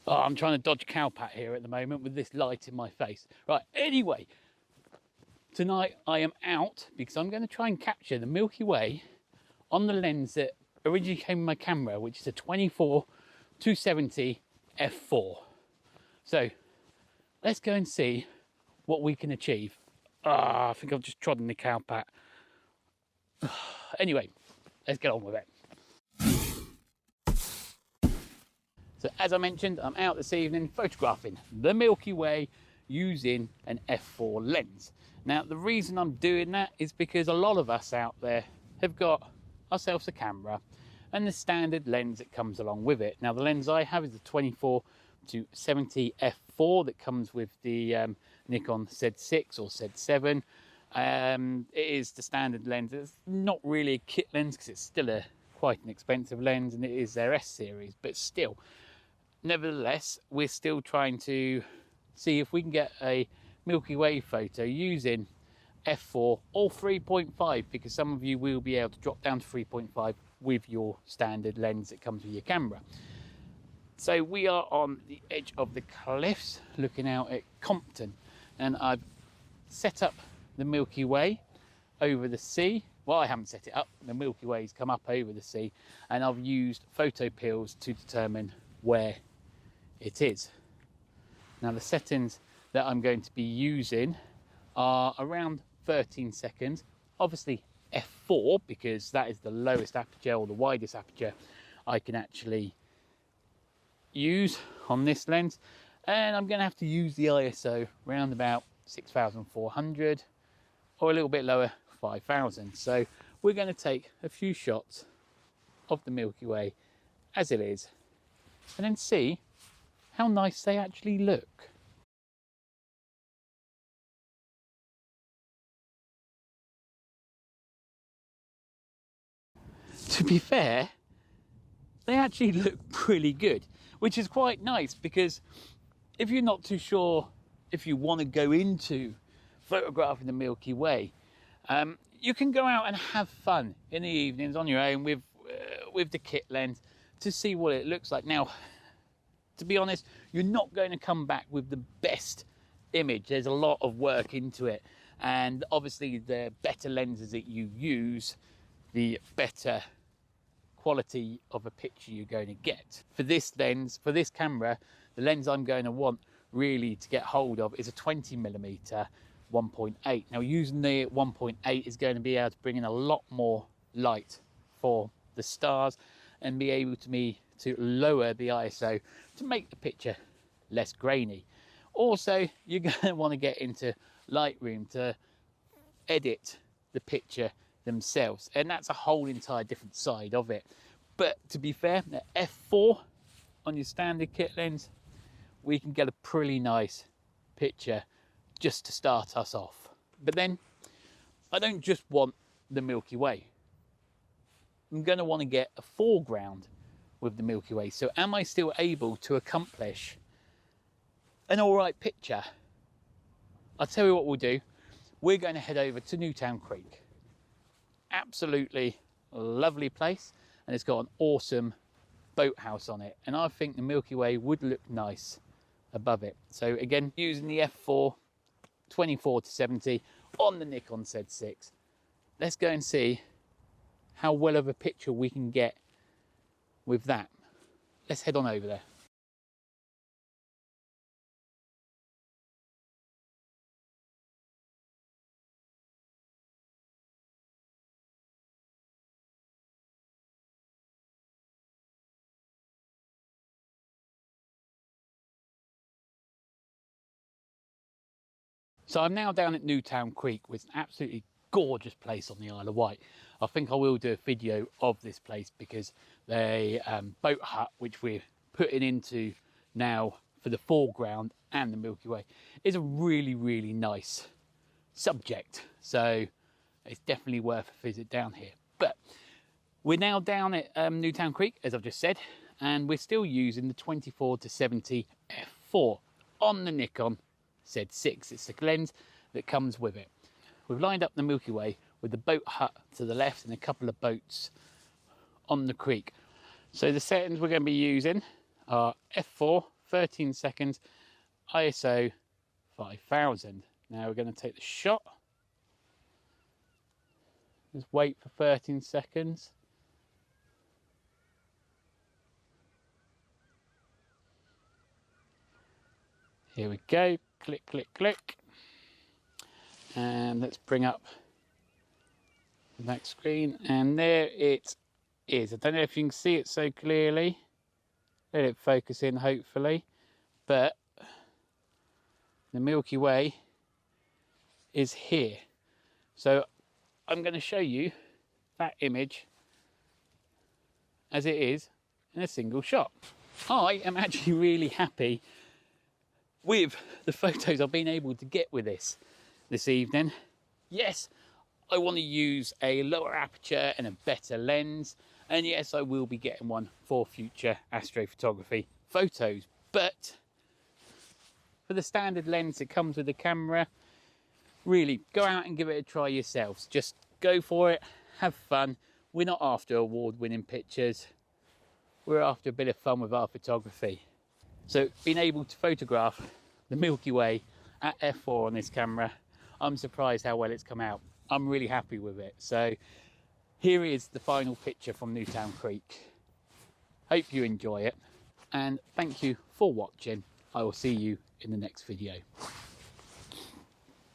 Oh, I'm trying to dodge cowpat here at the moment with this light in my face. Right, anyway, tonight I am out because I'm going to try and capture the Milky Way on the lens that originally came with my camera, which is a 24-270 f4. So let's go and see what we can achieve. I think I've just trodden the cowpat. Anyway, let's get on with it. So as I mentioned, I'm out this evening photographing the Milky Way using an f4 lens. Now, the reason I'm doing that is because a lot of us out there have got ourselves a camera and the standard lens that comes along with it. Now, the lens I have is the 24-70 f4 that comes with the Nikon Z6 or Z7. It is the standard lens. It's not really a kit lens because it's still quite an expensive lens, and it is their S series, but still, nevertheless, we're still trying to see if we can get a Milky Way photo using f4 or 3.5, because some of you will be able to drop down to 3.5 with your standard lens that comes with your camera. So we are on the edge of the cliffs looking out at Compton, and I've set up the Milky Way over the sea. Well, I haven't set it up, the Milky Way's come up over the sea, and I've used photo pills to determine where it is. Now, the settings that I'm going to be using are around 13 seconds, obviously f4 because that is the lowest aperture or the widest aperture I can actually use on this lens, and I'm going to have to use the ISO around about 6400 or a little bit lower, 5000. So we're going to take a few shots of the Milky Way as it is and then see how nice they actually look. To be fair, they actually look pretty good, which is quite nice, because if you're not too sure if you want to go into photographing the Milky Way, you can go out and have fun in the evenings on your own with the kit lens to see what it looks like. Now, to be honest, you're not going to come back with the best image. There's a lot of work into it, and obviously the better lenses that you use, the better quality of a picture you're going to get. For this lens, for this camera, the lens I'm going to want really to get hold of is a 20mm 1.8. Now, using the 1.8 is going to be able to bring in a lot more light for the stars and be able to lower the ISO to make the picture less grainy. Also, you're going to want to get into Lightroom to edit the picture themselves, and that's a whole entire different side of it. But to be fair, at f4 on your standard kit lens, we can get a pretty nice picture just to start us off. But then I don't just want the Milky Way. I'm going to want to get a foreground with the Milky Way. So am I still able to accomplish an all right picture? I'll tell you what we'll do. We're going to head over to Newtown Creek. Absolutely lovely place, and it's got an awesome boathouse on it, and I think the Milky Way would look nice above it. So again, using the f4 24-70 on the Nikon Z6, let's go and see how well of a picture we can get with that. Let's head on over there. So I'm now down at Newtown Creek, with an absolutely gorgeous place on the Isle of Wight. I think I will do a video of this place because the boat hut, which we're putting into now for the foreground and the Milky Way, is a really, really nice subject. So it's definitely worth a visit down here. But we're now down at Newtown Creek, as I've just said, and we're still using the 24-70 f4 on the Nikon Z6. It's the lens that comes with it. We've lined up the Milky Way with the boat hut to the left and a couple of boats on the creek. So the settings we're going to be using are f4 13 seconds, ISO 5000. Now we're going to take the shot. Just wait for 13 seconds. Here we go, click, click, click. And let's bring up the next screen, and there it is. I don't know if you can see it so clearly. Let it focus in, hopefully. But the Milky Way is here. So I'm going to show you that image as it is in a single shot. I am actually really happy with the photos I've been able to get with this evening. Yes, I want to use a lower aperture and a better lens, and yes, I will be getting one for future astrophotography photos, but for the standard lens that comes with the camera, really go out and give it a try yourselves. Just go for it, have fun. We're not after award-winning pictures, we're after a bit of fun with our photography. So being able to photograph the Milky Way at f4 on this camera, I'm surprised how well it's come out. I'm really happy with it. So here is the final picture from Newtown Creek. Hope you enjoy it, and thank you for watching. I will see you in the next video.